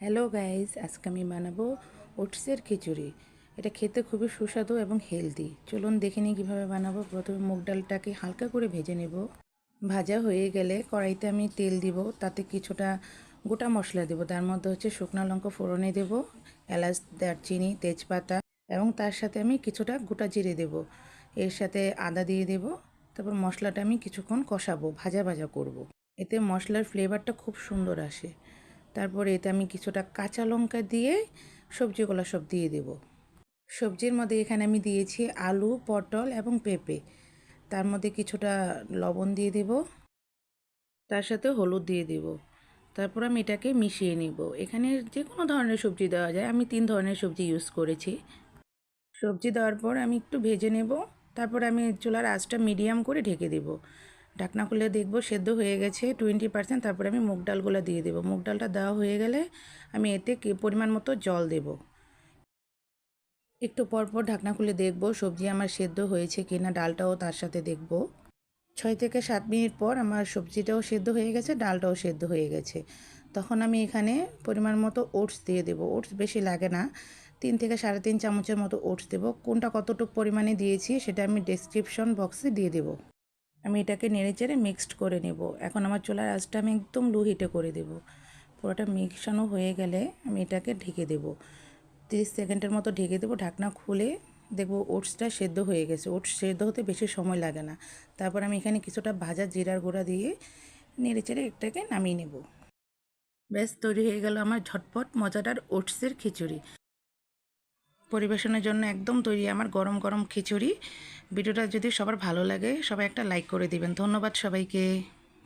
Hello guys, আজকে আমি বানাবো ওটসের খিচুড়ি। এটা খেতে খুবই সুস্বাদু এবং হেলদি। চলুন দেখে নিই কীভাবে বানাবো। প্রথমে মুগ ডালটাকে হালকা করে ভেজে নেব। ভাজা হয়ে গেলে কড়াইতে আমি তেল দিব, তাতে কিছুটা গোটা মশলা দেব। তার মধ্যে হচ্ছে শুকনো লঙ্কা ফোড়নে দেব, এলাচ, দারচিনি, তেজপাতা এবং তার সাথে আমি কিছুটা গোটা জিরে দেব। এর সাথে আদা দিয়ে দেব। তারপর মশলাটা আমি কিছুক্ষণ কষাবো, ভাজা ভাজা করব। এতে মশলার ফ্লেভারটা খুব সুন্দর আসে। তারপরে এতে আমি কিছুটা কাঁচা লঙ্কা দিয়ে সবজিগুলো সব দিয়ে দেব। সবজির মধ্যে এখানে আমি দিয়েছি আলু, পটল এবং পেঁপে। তার মধ্যে কিছুটা লবণ দিয়ে দেব, তার সাথে হলুদ দিয়ে দেব। তারপর আমি এটাকে মিশিয়ে নেব। এখানে যে কোনো ধরনের সবজি দেওয়া যায়, আমি 3 ধরনের সবজি ইউজ করেছি। সবজি দেওয়ার পর আমি একটু ভেজে নেব। তারপর আমি চুলার আঁচটা মিডিয়াম করে ঢেকে দেব। ঢাকনা খুলে দেখব সেদ্ধ হয়ে গেছে 20%। তারপরে আমি মুগ ডালগুলো দিয়ে দেব। মুগ ডালটা দেওয়া হয়ে গেলে আমি এতে পরিমাণ মতো জল দেব। একটু পরপর ঢাকনা খুলে দেখব সবজি আমার সেদ্ধ হয়েছে কিনা, ডালটাও তার সাথে দেখব। 6 থেকে 7 মিনিট পর আমার সবজিটাও সেদ্ধ হয়ে গেছে, ডালটাও সেদ্ধ হয়ে গেছে। তখন আমি এখানে পরিমাণ মতো ওটস দিয়ে দেব। ওটস বেশি লাগে না, 3 থেকে 3.5 চামচের মতো ওটস দেব। কোনটা কতটুকু পরিমাণে দিয়েছি সেটা আমি ডেসক্রিপশন বক্সে দিয়ে দেব। আমি এটাকে নেড়েচেড়ে মিক্সড করে নেব। এখন আমার চুলার আঁচটা আমি একদম লো হিটে করে দেব। পুরোটা মিক্সানো হয়ে গেলে আমি এটাকে ঢেকে দেব। 30 সেকেন্ডের মতো ঢেকে দেবো। ঢাকনা খুলে দেখব ওটসটা সেদ্ধ হয়ে গেছে। ওটস সেদ্ধ হতে বেশি সময় লাগে না। তারপর আমি এখানে কিছুটা ভাজা জিরার গুঁড়া দিয়ে নেড়েচেড়ে এটাকে নামিয়ে নেব। ব্যাস তৈরি হয়ে গেল আমার ঝটপট মজাদার ওটসের খিচুড়ি। পরিবেশনের জন্য একদম তৈরি আমার গরম গরম খিচুড়ি। ভিডিওটা যদি সবার ভালো লাগে, সবাই একটা লাইক করে দিবেন। ধন্যবাদ সবাইকে।